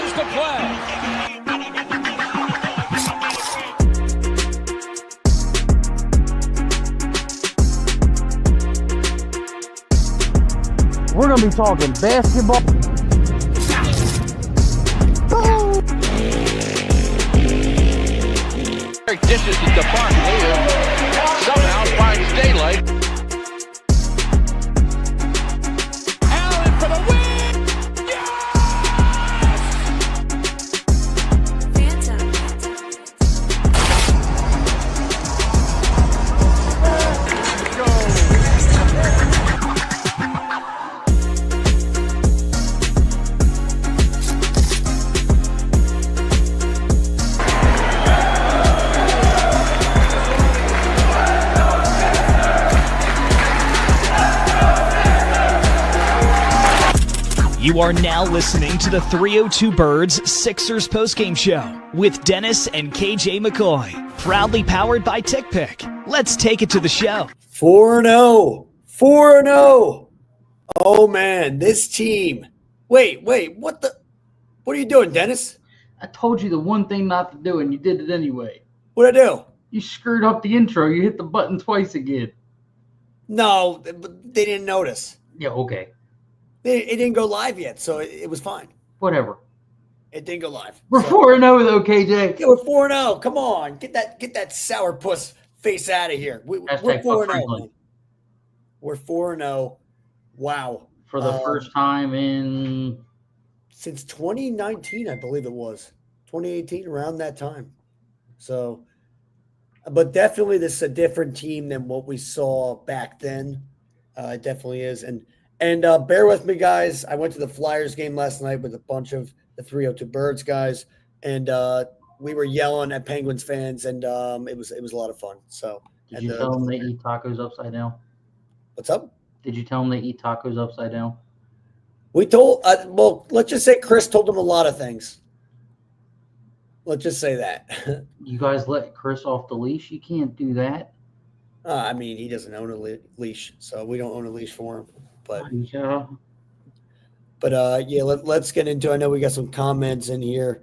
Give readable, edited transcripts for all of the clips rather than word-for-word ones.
is the play. We're going to be talking basketball. Dishes it to Barkley, who somehow finds daylight. Allen for the win! Yes! You are now listening to the 302 Birds Sixers postgame show with Dennis and KJ McCoy. Proudly powered by TickPick. Let's take it to the show. 4-0. 4-0. Oh, man, this team. Wait, what are you doing, Dennis? I told you the one thing not to do, and you did it anyway. What'd I do? You screwed up the intro. You hit the button twice again. No, they didn't notice. Yeah, okay. It didn't go live yet, so it was fine. Whatever. It didn't go live. We're 4-0 though, KJ. Yeah, we're 4-0. Come on, get that sourpuss face out of here. We're 4-0. We're 4-0. Wow. For the first time in since 2019, I believe it was 2018, around that time. So, but definitely this is a different team than what we saw back then. It definitely is, and bear with me, guys. I went to the Flyers game last night with a bunch of the 302 Birds guys, and we were yelling at Penguins fans, and it was a lot of fun. So, did you tell them they eat tacos upside down? What's up? Did you tell them they eat tacos upside down? We told well, let's just say Chris told them a lot of things. Let's just say that. You guys let Chris off the leash? You can't do that. I mean, he doesn't own a leash, so we don't own a leash for him. But yeah, let's get into it. I know we got some comments in here.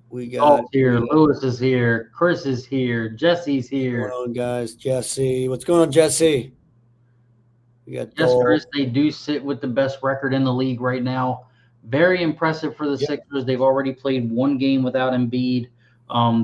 We got Paul's here, Lewis is here, Chris is here, Jesse's here. What's going on, guys? Jesse. What's going on, Jesse? We got Chris, they do sit with the best record in the league right now. Very impressive for the Sixers. They've already played one game without Embiid.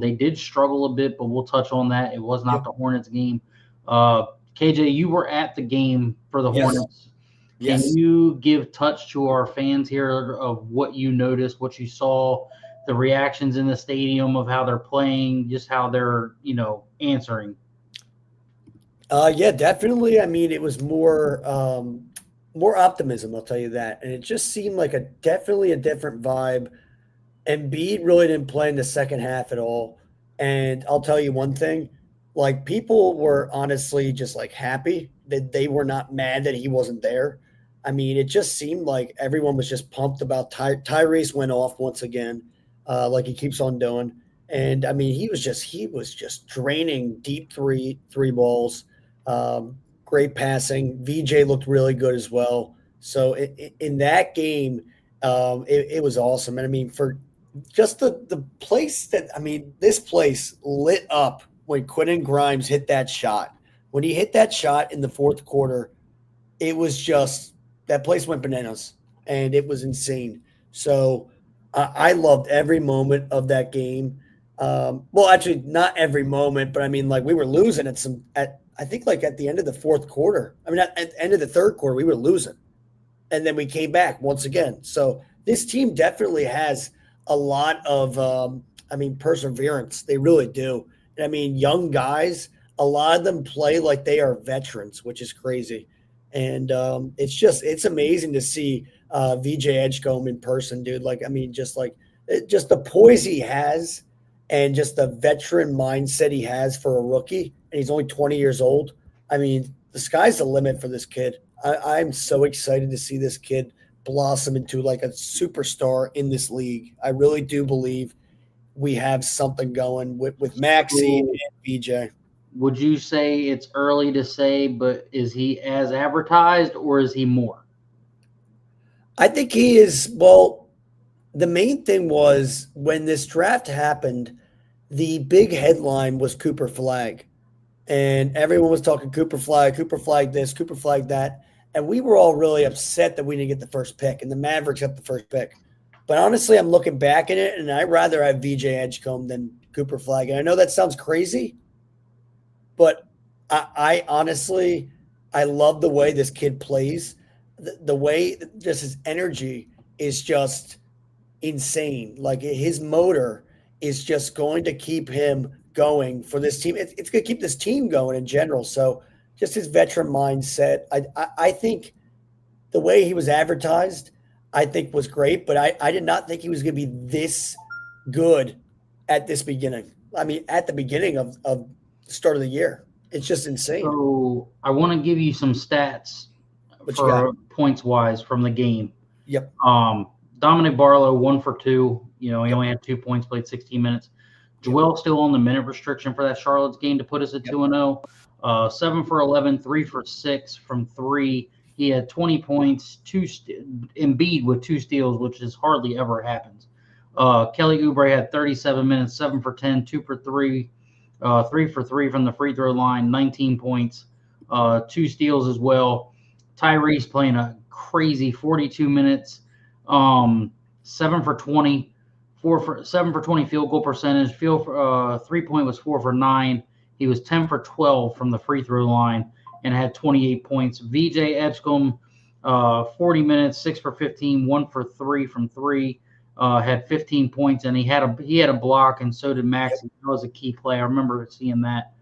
They did struggle a bit, but we'll touch on that. It was not the Hornets game. KJ, you were at the game for the Hornets. Yes. Can you give touch to our fans here of what you noticed, what you saw, the reactions in the stadium of how they're playing, just how they're, answering? Yeah, definitely. I mean, it was more optimism, I'll tell you that. And it just seemed like definitely a different vibe. Embiid really didn't play in the second half at all. And I'll tell you one thing. Like, people were honestly just, happy that they were not mad that he wasn't there. I mean, it just seemed like everyone was just pumped about Tyrese went off once again, like he keeps on doing. And, I mean, he was just draining deep three balls, great passing. VJ looked really good as well. So, in that game, it was awesome. And, I mean, for just the place this place lit up when Quentin Grimes hit that shot. When he hit that shot in the fourth quarter, it was just – that place went bananas, and it was insane. So I loved every moment of that game. Well, actually, not every moment, but, I mean, we were losing at the end of the fourth quarter. I mean, at the end of the third quarter, we were losing. And then we came back once again. So this team definitely has a lot of perseverance. They really do. I mean, young guys, a lot of them play like they are veterans, which is crazy. And it's amazing to see VJ Edgecombe in person, dude. Just the poise he has and just the veteran mindset he has for a rookie. And he's only 20 years old. I mean, the sky's the limit for this kid. I'm so excited to see this kid blossom into a superstar in this league. I really do believe we have something going with Maxey and VJ. Would you say it's early to say, but is he as advertised or is he more? I think he is. Well, the main thing was when this draft happened, the big headline was Cooper Flag. And everyone was talking Cooper Flag this, Cooper Flag that. And we were all really upset that we didn't get the first pick, and the Mavericks got the first pick. But honestly, I'm looking back at it, and I'd rather have VJ Edgecombe than Cooper Flag. And I know that sounds crazy, but I honestly, I love the way this kid plays. The way just his energy is just insane. Like his motor is just going to keep him going for this team. It's going to keep this team going in general. So just his veteran mindset. I think the way he was advertised, I think was great, but I did not think he was going to be this good at this beginning. I mean, at the beginning of the start of the year. It's just insane. So I want to give you some stats What you for got? points wise from the game. Yep. Dominic Barlow 1 for 2. He only had 2 points, played 16 minutes. Joel still on the minute restriction for that Charlotte's game to put us at 2-0. 7 for 11, 3 for 6 from 3. He had 20 points, Embiid with 2 steals, which is hardly ever happens. Kelly Oubre had 37 minutes, 7 for 10, 2 for 3, 3 for 3 from the free throw line, 19 points, 2 steals as well. Tyrese playing a crazy 42 minutes, 7 for 20, 7 for 20 field goal percentage. 3-point was 4 for 9. He was 10 for 12 from the free throw line and had 28 points. VJ Edgecombe, 40 minutes, 6 for 15, 1 for 3 from 3. Had 15 points, and he had a block, and so did Max. That was a key play. I remember seeing that.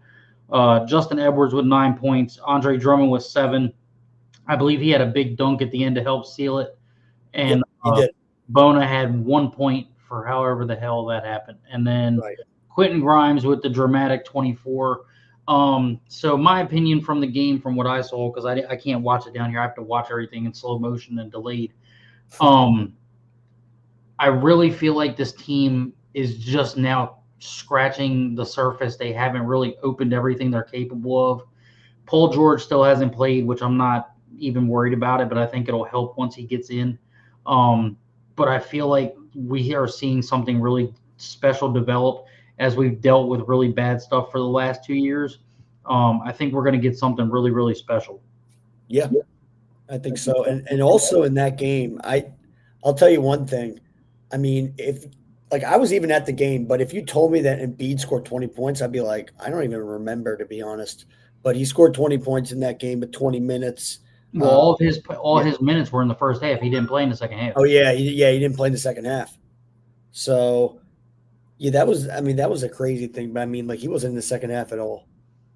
Justin Edwards with 9 points. Andre Drummond with 7. I believe he had a big dunk at the end to help seal it. And he did. Bona had 1 point for however the hell that happened. And then Quentin Grimes with the dramatic 24. So my opinion from the game, from what I saw, because I can't watch it down here. I have to watch everything in slow motion and delayed. I really feel like this team is just now scratching the surface. They haven't really opened everything they're capable of. Paul George still hasn't played, which I'm not even worried about it, but I think it'll help once he gets in. But I feel like we are seeing something really special develop as we've dealt with really bad stuff for the last 2 years. I think we're going to get something really, really special. Yeah, I think so. And also in that game, I'll tell you one thing. I mean, I was even at the game, but if you told me that Embiid scored 20 points, I'd be like, I don't even remember, to be honest. But he scored 20 points in that game with 20 minutes. Well, all his minutes were in the first half. He didn't play in the second half. Oh yeah, he didn't play in the second half. So yeah, that was a crazy thing. But I mean, like, he wasn't in the second half at all.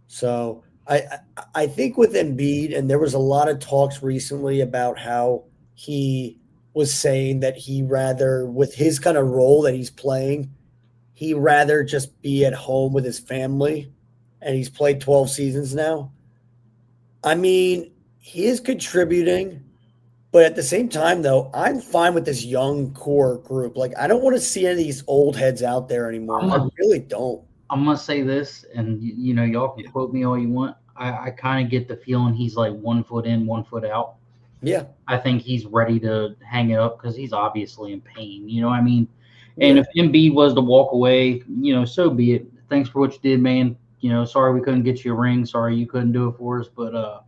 So I think with Embiid, and there was a lot of talks recently about how he was saying that he rather, with his kind of role that he's playing, he rather just be at home with his family, and he's played 12 seasons now. I mean, he is contributing, but at the same time, though, I'm fine with this young core group. Like, I don't want to see any of these old heads out there anymore. I really don't. I'm going to say this, and y'all can quote me all you want. I kind of get the feeling he's like 1 foot in, 1 foot out. Yeah. I think he's ready to hang it up because he's obviously in pain. You know what I mean? And if Embiid was to walk away, so be it. Thanks for what you did, man. Sorry we couldn't get you a ring. Sorry you couldn't do it for us. But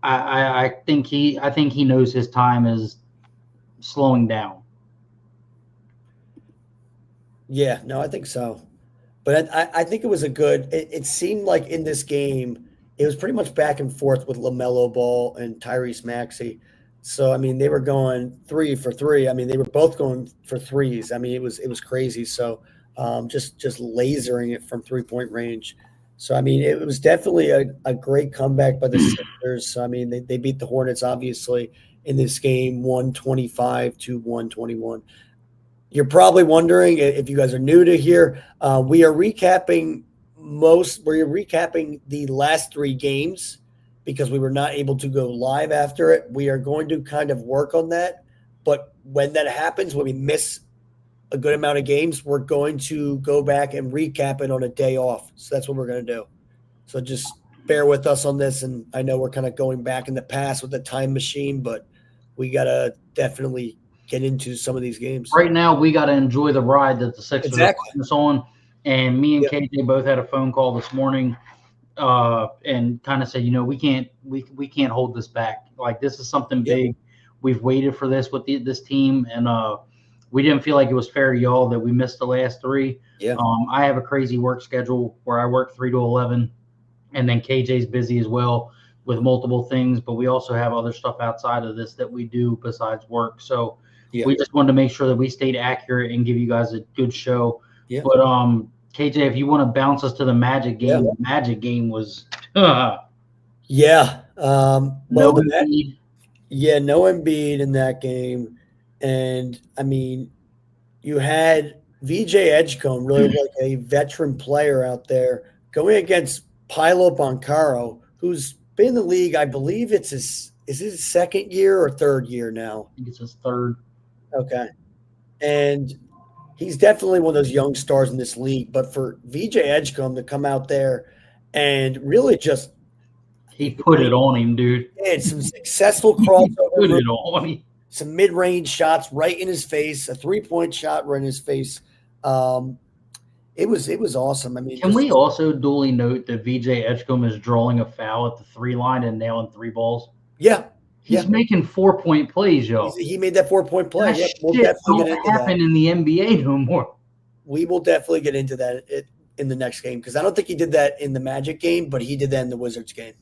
I think he knows his time is slowing down. Yeah, no, I think so. But I think it was it seemed like in this game, it was pretty much back and forth with LaMelo Ball and Tyrese Maxey. So, I mean, they were going 3 for 3. I mean, they were both going for threes. I mean, it was crazy. So, just lasering it from 3-point range. So, I mean, it was definitely a great comeback by the Sixers. So, I mean, they beat the Hornets, obviously, in this game, 125 to 121. You're probably wondering, if you guys are new to here, we are recapping the last 3 games because we were not able to go live after it. We are going to kind of work on that. But when that happens, when we miss a good amount of games, we're going to go back and recap it on a day off. So that's what we're going to do. So just bear with us on this. And I know we're kind of going back in the past with the time machine, but we got to definitely get into some of these games. Right now, we got to enjoy the ride that the Sixers are Exactly. putting us on. And me and Yep. KJ both had a phone call this morning, and kind of said, we can't hold this back. Like, this is something big. We've waited for this with this team, and we didn't feel like it was fair to y'all that we missed the last 3. Yeah. I have a crazy work schedule where I work 3 to 11, and then KJ's busy as well with multiple things. But we also have other stuff outside of this that we do besides work. So we just wanted to make sure that we stayed accurate and give you guys a good show. Yeah. But KJ, if you want to bounce us to the Magic game, the Magic game was no Embiid. No Embiid in that game. And I mean, you had VJ Edgecombe, really like a veteran player out there, going against Paolo Banchero, who's been in the league. I believe is it his second year or third year now? I think it's his third. Okay. And he's definitely one of those young stars in this league. But for VJ Edgecombe to come out there and really just he put it on him, dude. Had some successful crossover. Put it on him. Some mid-range shots right in his face, a 3-point shot right in his face. It was awesome. I mean, can we also duly note that VJ Edgecombe is drawing a foul at the 3 line and nailing 3 balls? Yeah. He's making 4-point plays, yo. He made that 4-point play. That we'll shit definitely don't get into happen that. in the NBA no more. We will definitely get into that in the next game because I don't think he did that in the Magic game, but he did that in the Wizards game,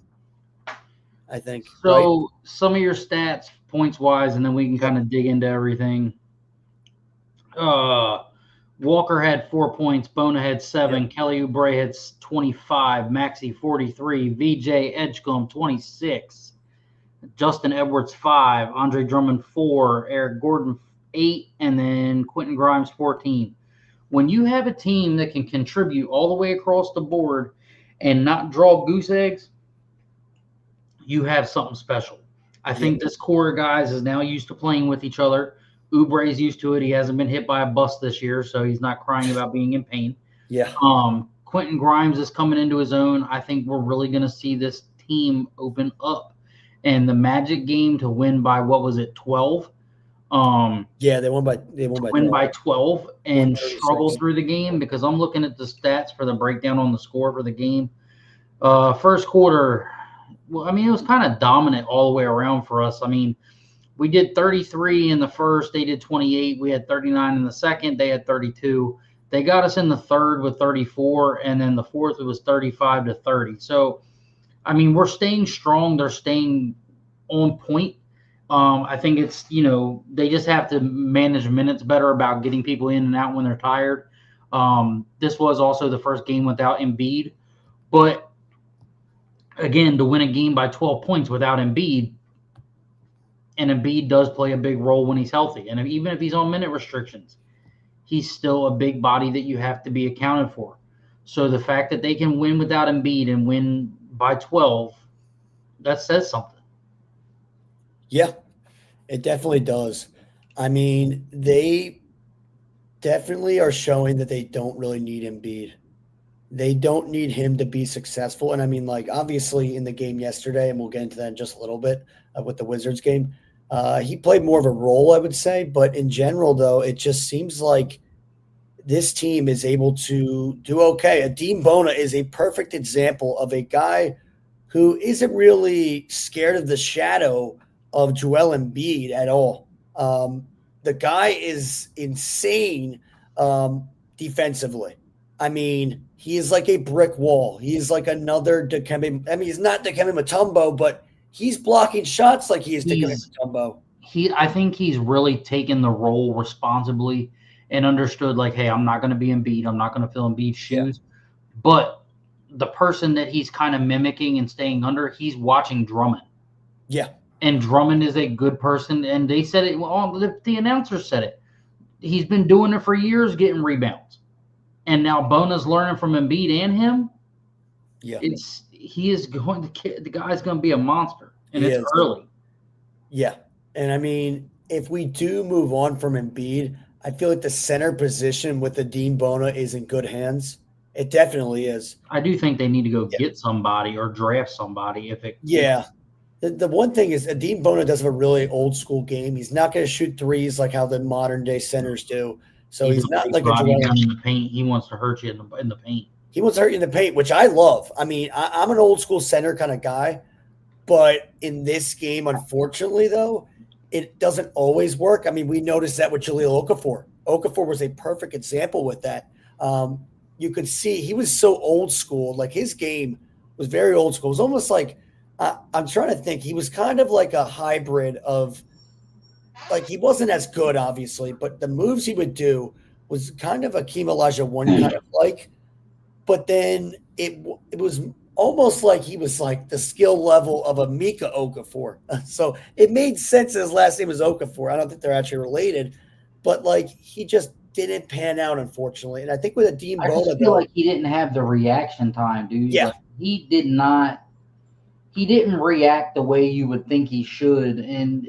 I think. So right? Some of your stats, points-wise, and then we can kind of dig into everything. Walker had 4 points. Bona had 7. Kelly Oubre had 25. Maxey 43. VJ Edgecombe 26. Justin Edwards 5. Andre Drummond 4. Eric Gordon 8. And then Quentin Grimes 14. When you have a team that can contribute all the way across the board and not draw goose eggs, you have something special. I think this core of guys is now used to playing with each other. Oubre's used to it. He hasn't been hit by a bus this year, so he's not crying about being in pain. Yeah. Quentin Grimes is coming into his own. I think we're really going to see this team open up. And the Magic game to win by, 12? They won by 12 and struggle through the game because I'm looking at the stats for the breakdown on the score for the game. First quarter, well, I mean, it was kind of dominant all the way around for us. I mean, we did 33 in the first. They did 28. We had 39 in the second. They had 32. They got us in the third with 34, and then the fourth it was 35-30. So, I mean, we're staying strong. They're staying on point. I think it's, they just have to manage minutes better about getting people in and out when they're tired. This was also the first game without Embiid. But, again, to win a game by 12 points without Embiid, and Embiid does play a big role when he's healthy. And even if he's on minute restrictions, he's still a big body that you have to be accounted for. So the fact that they can win without Embiid and win by 12, that says something. Yeah, it definitely does. I mean, they definitely are showing that they don't really need Embiid. They don't need him to be successful. And I mean, like, obviously in the game yesterday, and we'll get into that in just a little bit with the Wizards game, he played more of a role, I would say. But in general, though, it just seems like this team is able to do okay. Adem Bona is a perfect example of a guy who isn't really scared of the shadow of Joel Embiid at all. The guy is insane defensively. I mean, he is like a brick wall. He is like another Dikembe. I mean, he's not Dikembe Mutombo, but he's blocking shots like he is Dikembe Mutombo. I think he's really taken the role responsibly and understood, like, hey, I'm not going to be Embiid. I'm not going to fill Embiid's shoes. Yeah. But the person that he's kind of mimicking and staying under, he's watching Drummond. Yeah. And Drummond is a good person. And they said it. Well, the announcer said it. He's been doing it for years, getting rebounds. And now Bona's learning from Embiid and him. Yeah. The guy's going to be a monster. And it's early. Yeah. And I mean, if we do move on from Embiid, I feel like the center position with Adem Bona is in good hands. It definitely is. I do think they need to go get somebody or draft somebody if it. Yeah. The one thing is Adem Bona does have a really old school game. He's not going to shoot threes like how the modern day centers do. So he's not like a body Joel. down in the paint. He wants to hurt you in the paint. He wants to hurt you in the paint, which I love. I mean, I'm an old school center kind of guy, but in this game, unfortunately, though, it doesn't always work. I mean, we noticed that with Jahlil Okafor. Okafor was a perfect example with that. You could see he was so old school. Like his game was very old school. It was almost like I'm trying to think. He was kind of like a hybrid of, like, he wasn't as good, obviously, but the moves he would do was kind of Akeem Olajuwon kind of like. But then it was almost like he was like the skill level of a Mika Okafor. So it made sense his last name was Okafor. I don't think they're actually related, but like he just didn't pan out, unfortunately. And I think with Adem Bona, I just feel like he didn't have the reaction time, dude. Yeah. Like, he didn't react the way you would think he should. And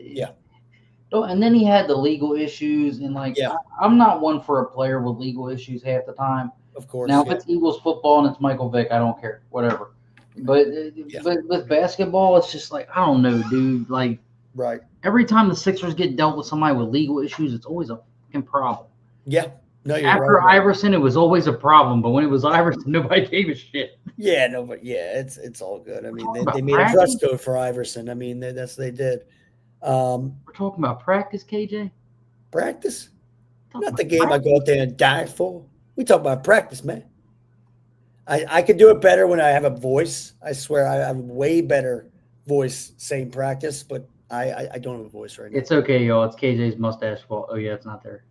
and then he had the legal issues, and like I'm not one for a player with legal issues half the time. Of course. Now, if it's Eagles football and it's Michael Vick, I don't care. Whatever. But with basketball, it's just like, I don't know, dude. Like, right. Every time the Sixers get dealt with somebody with legal issues, it's always a fucking problem. Yeah. No, you're After right. Iverson, it was always a problem. But when it was Iverson, nobody gave a shit. Yeah, no, but it's all good. I mean, they made a dress code for Iverson. I mean, that's what they did. We're talking about practice, KJ? Practice? Not the game I go out there and die for. We talk about practice, man. I could do it better when I have a voice. I swear I have a way better voice saying practice, but I don't have a voice right now. It's okay, y'all. It's KJ's mustache fault. Oh, yeah, it's not there.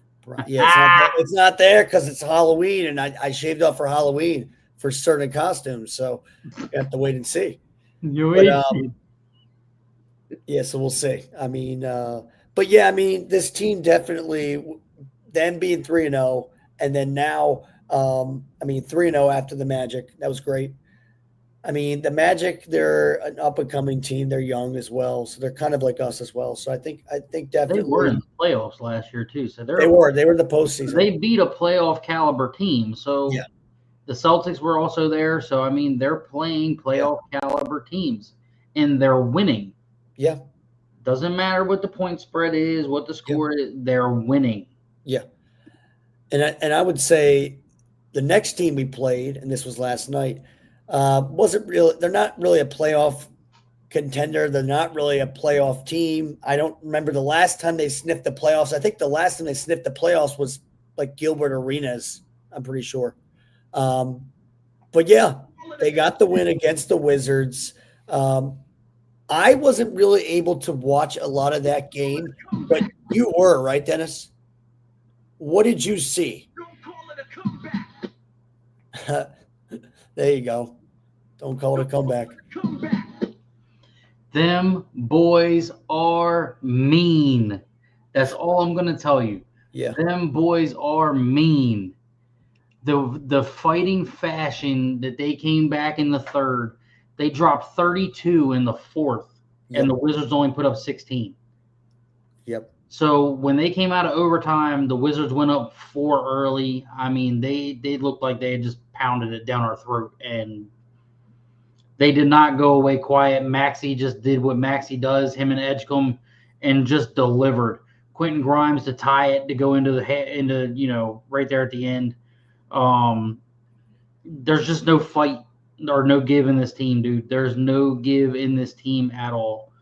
Yeah, it's not there because it's Halloween, and I shaved off for Halloween for certain costumes, so you have to wait and see. Yeah, so we'll see. I mean, but yeah, I mean, this team definitely, them being 3-0, and then now, 3-0 after the Magic. That was great. I mean, the Magic, they're an up-and-coming team. They're young as well, so they're kind of like us as well. So I think definitely they were in the playoffs last year too. So they were in the postseason. They beat a playoff caliber team. So the Celtics were also there. So I mean, they're playing playoff caliber teams, and they're winning. Yeah. Doesn't matter what the point spread is, what the score is. They're winning. Yeah. And I would say the next team we played, and this was last night, wasn't really. They're not really a playoff contender. They're not really a playoff team. I don't remember the last time they sniffed the playoffs. I think the last time they sniffed the playoffs was like Gilbert Arenas. I'm pretty sure. But yeah, they got the win against the Wizards. I wasn't really able to watch a lot of that game, but you were, right, Dennis? What did you see? There you go. Don't call it a comeback. Them boys are mean. That's all I'm going to tell you. Yeah. Them boys are mean. The fighting fashion that they came back in the third, they dropped 32 in the fourth, and the Wizards only put up 16. Yep. So when they came out of overtime, the Wizards went up 4 early. I mean, they looked like they had just pounded it down our throat, and they did not go away quiet. Maxey just did what Maxey does, him and Edgecombe, and just delivered. Quentin Grimes to tie it, to go into right there at the end. There's just no fight or no give in this team, dude. There's no give in this team at all.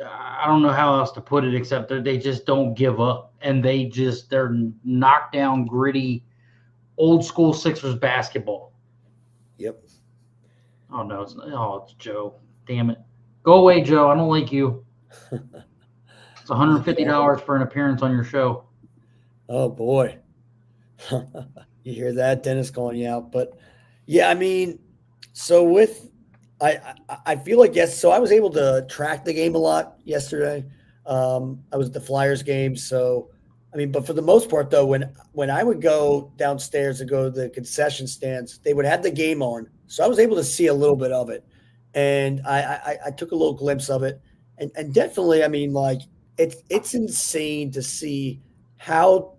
I don't know how else to put it except that they just don't give up, and they're knockdown, gritty, old school Sixers basketball. Yep. Oh no, it's Joe. Damn it. Go away, Joe. I don't like you. It's $150 for an appearance on your show. Oh boy. You hear that? Dennis calling you out. But yeah, I mean, so I feel like, yes, so I was able to track the game a lot yesterday. I was at the Flyers game. So, I mean, but for the most part, though, when I would go downstairs and go to the concession stands, they would have the game on. So I was able to see a little bit of it. And I took a little glimpse of it. And definitely, I mean, like, it's insane to see how,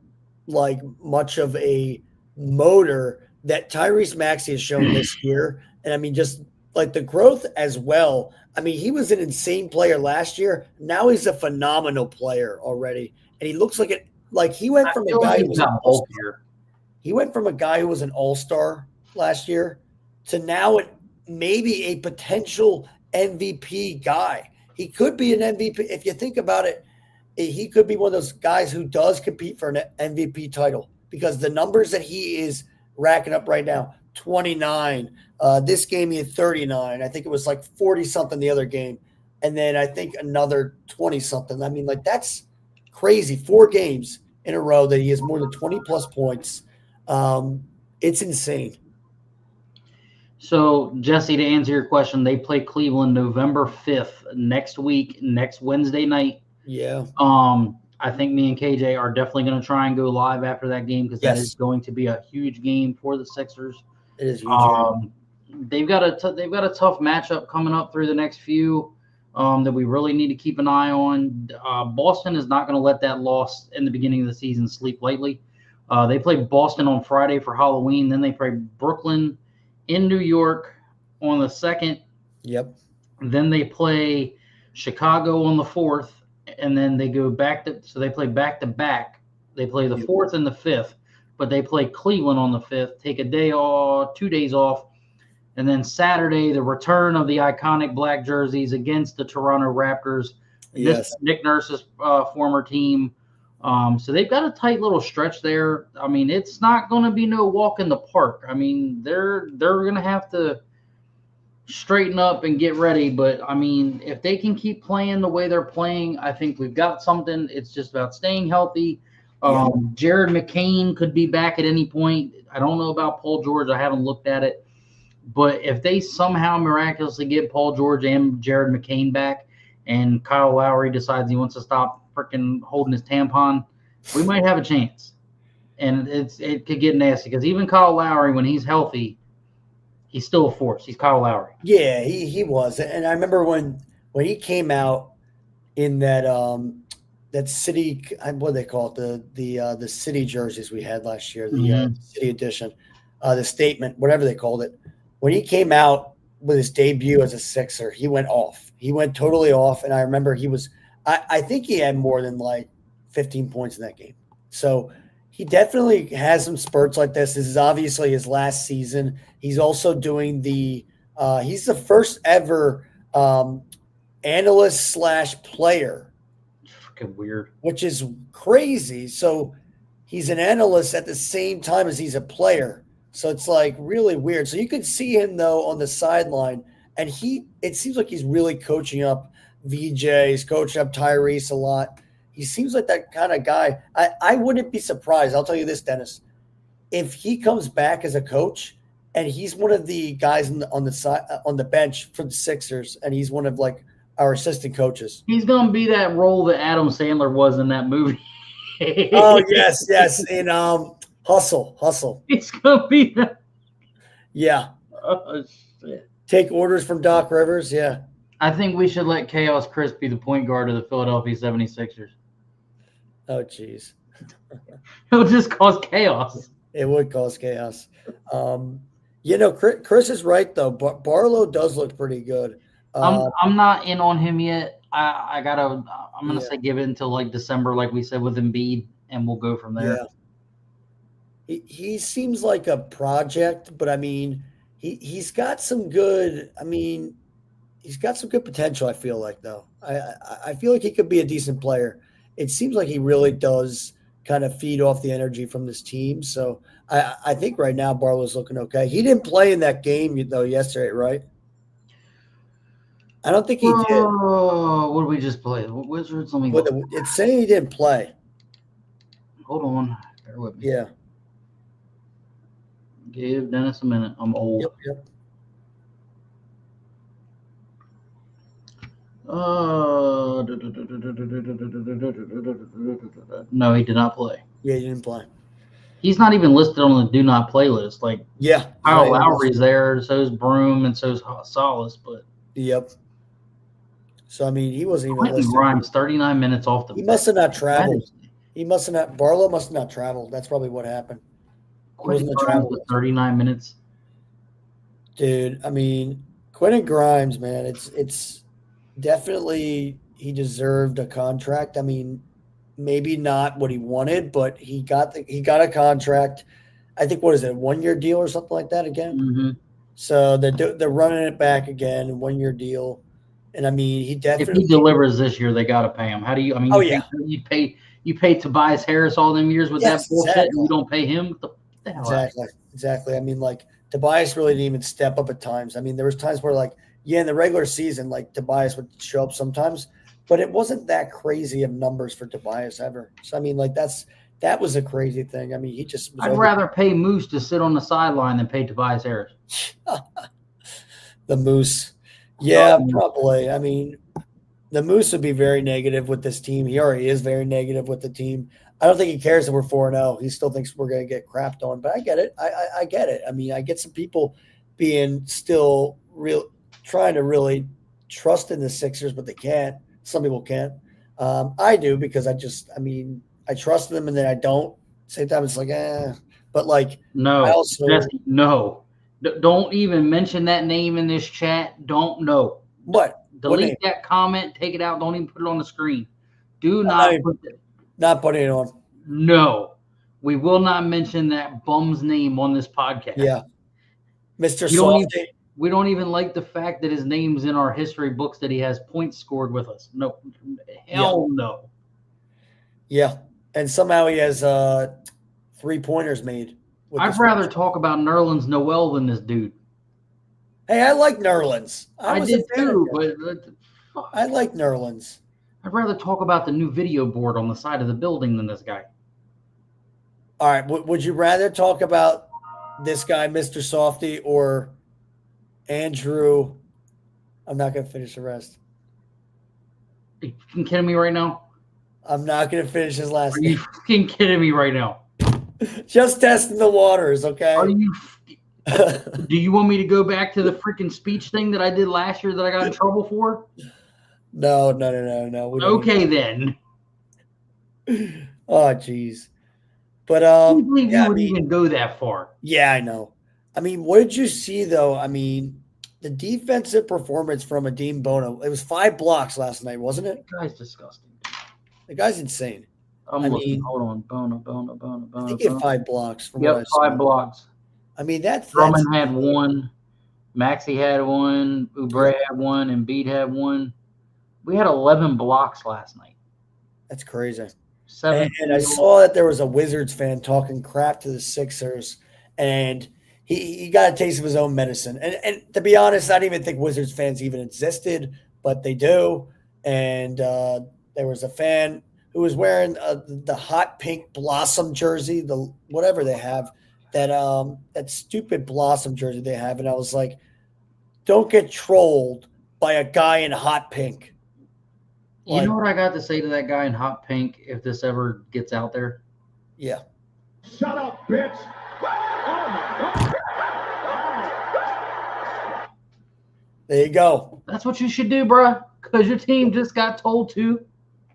like, much of a motor that Tyrese Maxey has shown this year. And I mean, just like the growth as well. I mean, he was an insane player last year. Now he's a phenomenal player already, and he looks like it. Like he went I from feel a guy like who he's was an got all-star. bulkier. He went from a guy who was an all-star last year to now maybe a potential MVP guy. He could be an MVP. If you think about it, he could be one of those guys who does compete for an MVP title because the numbers that he is racking up right now, 29. This game he had 39. I think it was like 40-something the other game. And then I think another 20-something. I mean, like that's crazy. 4 games in a row that he has more than 20-plus points. It's insane. So, Jesse, to answer your question, they play Cleveland November 5th next week, next Wednesday night. Yeah. I think me and KJ are definitely going to try and go live after that game because that is going to be a huge game for the Sixers. It is huge. They've got a tough matchup coming up through the next few that we really need to keep an eye on. Boston is not going to let that loss in the beginning of the season sleep lightly. They play Boston on Friday for Halloween. Then they play Brooklyn in New York on the 2nd. Yep. Then they play Chicago on the 4th. And then they go so they play back-to-back. They play the 4th and the 5th, but they play Cleveland on the 5th, take a day off, 2 days off. And then Saturday, the return of the iconic black jerseys against the Toronto Raptors. Yes. This is Nick Nurse's former team. So they've got a tight little stretch there. I mean, it's not going to be no walk in the park. I mean, they're going to have to straighten up and get ready. But, I mean, if they can keep playing the way they're playing, I think we've got something. It's just about staying healthy. Jared McCain could be back at any point. I don't know about Paul George. I haven't looked at it. But if they somehow miraculously get Paul George and Jared McCain back and Kyle Lowry decides he wants to stop freaking holding his tampon, we might have a chance. And it could get nasty because even Kyle Lowry, when he's healthy, he's still a force. He's Kyle Lowry. Yeah, he was. And I remember when he came out in that city, what do they call it? The city jerseys we had last year, the city edition, the statement, whatever they called it. When he came out with his debut as a Sixer, he went off. He went totally off. And I remember I think he had more than like 15 points in that game. So he definitely has some spurts like this. This is obviously his last season. He's also doing he's the first ever analyst / player. Freaking weird. Which is crazy. So he's an analyst at the same time as he's a player. So it's like really weird. So you can see him though on the sideline, and it seems like he's really coaching up VJ. He's coaching up Tyrese a lot. He seems like that kind of guy. I wouldn't be surprised. I'll tell you this, Dennis. If he comes back as a coach and he's one of the guys on the bench for the Sixers, and he's one of like our assistant coaches. He's gonna be that role that Adam Sandler was in that movie. Oh yes. In Hustle. He's gonna be that. Yeah. Oh, shit. Take orders from Doc Rivers. Yeah. I think we should let Chaos Chris be the point guard of the Philadelphia 76ers. Oh, geez. It'll just cause chaos. It would cause chaos. Chris is right, though. Barlow does look pretty good. I'm not in on him yet. I'm going to say give it until like December, like we said with Embiid, and we'll go from there. Yeah. He seems like a project, but, I mean, he's got some good – I mean, he's got some good potential, I feel like, though. I feel like he could be a decent player. It seems like he really does kind of feed off the energy from this team. So I think right now Barlow's looking okay. He didn't play in that game, though, yesterday, right? I don't think he did. Oh, what did we just play? Wizards? Let me go. It's saying he didn't play. Hold on. Bear with me. Yeah. Give Dennis a minute. I'm old. Yep. No, he did not play. Yeah, he didn't play. He's not even listed on the do not play list. Like, yeah, Kyle Lowry's there, so is Broom, and so is Solace. But yep. So I mean, he wasn't even listed. Grimes 39 minutes off the. He must have not traveled. Barlow must have not traveled. That's probably what happened. He wasn't traveled. 39 minutes. Dude, I mean, Quentin Grimes, man, it's definitely he deserved a contract. I mean, maybe not what he wanted, but he got a contract. I think what is it, 1-year deal or something like that again? Mm-hmm. So they're running it back again, 1-year deal. And I mean, he If definitely he delivers this year, they got to pay him. How do you? I mean, Oh, you yeah. you pay Tobias Harris all them years with that Yes, bullshit, exactly. and you don't pay him. What the hell? Exactly. I mean, like Tobias really didn't even step up at times. I mean, there was times where like, yeah, in the regular season, like Tobias would show up sometimes, but it wasn't that crazy of numbers for Tobias ever. So I mean, like that was a crazy thing. I mean, he just was I'd rather pay Moose to sit on the sideline than pay Tobias Harris. The Moose. Yeah, probably. I mean, the Moose would be very negative with this team. He already is very negative with the team. I don't think he cares that we're 4-0. He still thinks we're going to get crapped on, but I get it. I get it. I mean, I get some people being still trying to really trust in the Sixers, but they can't. Some people can't. I do because I trust them and then I don't. Same time, it's like, but like, No, I also Jesse, no. Don't even mention that name in this chat. Don't know. what? Delete that comment. Take it out. Don't even put it on the screen. Do not putting it on. No, we will not mention that bum's name on this podcast. Yeah, Mr. Softy. We don't even like the fact that his name's in our history books that he has points scored with us. No, hell no. Yeah, and somehow he has 3-pointers made. I'd rather talk about Nerlens Noel than this dude. Hey, I like Nerlens. I did too, but I like Nerlens. I'd rather talk about the new video board on the side of the building than this guy. All right, would you rather talk about this guy, Mr. Softy, or Andrew? I'm not going to finish the rest. Are you fucking kidding me right now? I'm not going to finish his last name. Are you fucking kidding me right now? Just testing the waters, okay? Are you? Do you want me to go back to the freaking speech thing that I did last year that I got in trouble for? No. Okay, then. Oh, jeez. But I can't believe you would even go that far. Yeah, I know. I mean, what did you see though? I mean, the defensive performance from Adem Bono. It was 5 blocks last night, wasn't it? The guy's disgusting. The guy's insane. I'm looking. Hold on. Bono. I think he had 5 blocks. From yep, 5 blocks. I mean, that's Drummond had 1. Maxey had 1. Oubre had 1. Embiid had 1. We had 11 blocks last night. That's crazy. 7. And I saw that there was a Wizards fan talking crap to the Sixers, and he got a taste of his own medicine. And to be honest, I didn't even think Wizards fans even existed, but they do. And there was a fan who was wearing the hot pink Blossom jersey, the whatever they have, that stupid Blossom jersey they have. And I was like, don't get trolled by a guy in hot pink. You know what I got to say to that guy in hot pink if this ever gets out there? Yeah. Shut up, bitch. There you go. That's what you should do, bro, because your team just got told to.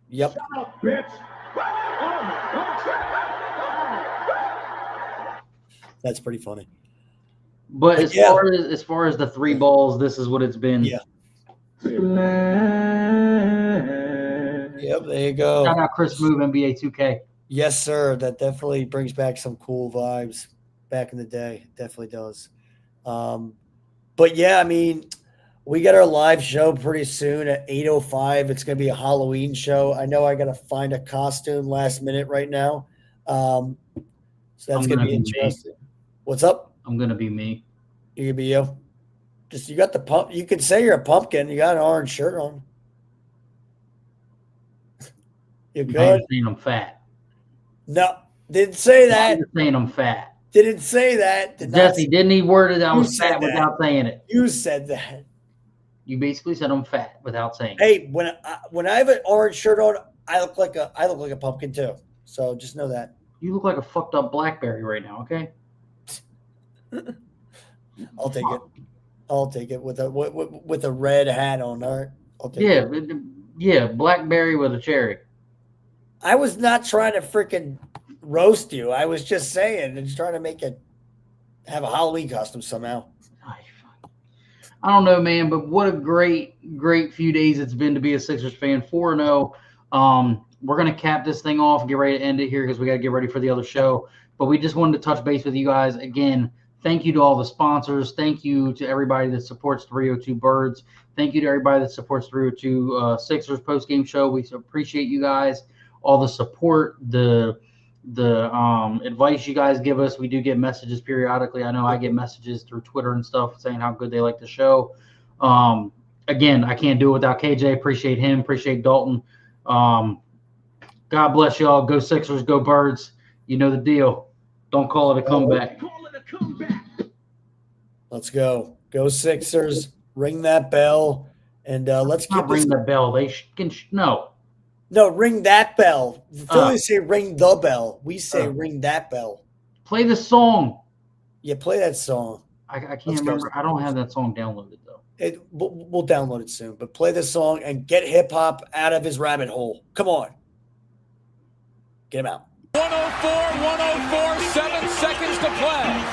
Yep. Shut up, bitch. That's pretty funny. But as far as the 3 balls, this is what it's been. Yeah. Yep, there you go. Shout out Chris Move, NBA 2K. Yes, sir. That definitely brings back some cool vibes back in the day. Definitely does. But yeah, I mean, we got our live show pretty soon at 8:05. It's going to be a Halloween show. I know I got to find a costume last minute right now. So that's going to be interesting. What's up? I'm going to be me. You can be you. Just you got the pump. You can say you're a pumpkin. You got an orange shirt on. You're good. I'm saying I'm fat. No, didn't say that. You're saying I'm fat. Didn't say that. Jesse, didn't he word it? I was fat without saying it. You said that. You basically said I'm fat without saying it. Hey, when I have an orange shirt on, I look like a pumpkin too. So just know that. You look like a fucked up blackberry right now. Okay. I'll take it. I'll take it with a red hat on. All right. I'll take it. Yeah, blackberry with a cherry. I was not trying to freaking roast you. I was just saying and trying to make it have a Halloween costume somehow. I don't know, man, but what a great few days it's been to be a Sixers fan. 4-0. We're gonna cap this thing off and get ready to end it here because we got to get ready for the other show. But we just wanted to touch base with you guys again. Thank you to all the sponsors. Thank you to everybody that supports 302 Birds. Thank you to everybody that supports 302 Sixers post-game show. We appreciate you guys, all the support, the advice you guys give us. We do get messages periodically. I know I get messages through Twitter and stuff saying how good they like the show. Again, I can't do it without KJ. Appreciate him. Appreciate Dalton. God bless y'all. Go Sixers. Go Birds. You know the deal. Don't call it a comeback. Let's go. Go Sixers. Ring that bell. And let's not ring the bell. They can no. No, ring that bell. The Phillies say ring the bell. We say ring that bell. Play the song. Yeah, play that song. I can't remember. I don't have that song downloaded, though. We'll download it soon. But play the song and get hip-hop out of his rabbit hole. Come on. Get him out. 104, 7 seconds to play.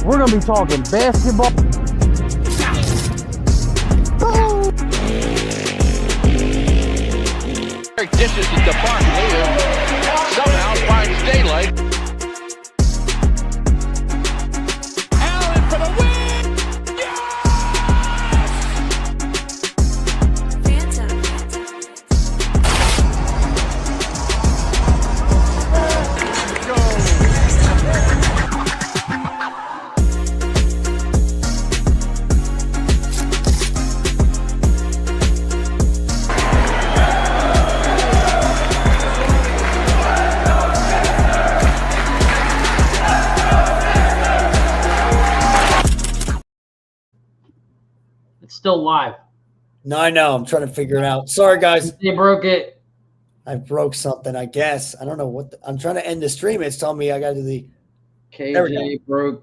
We're going to be talking basketball. Dishes it to Barkley, who somehow finds daylight. Allen for the win! Yes! It's still live. No, I know. I'm trying to figure it out. Sorry, guys. You broke it. I broke something, I guess. I don't know what. I'm trying to end the stream. It's telling me I got to do the. KJ broke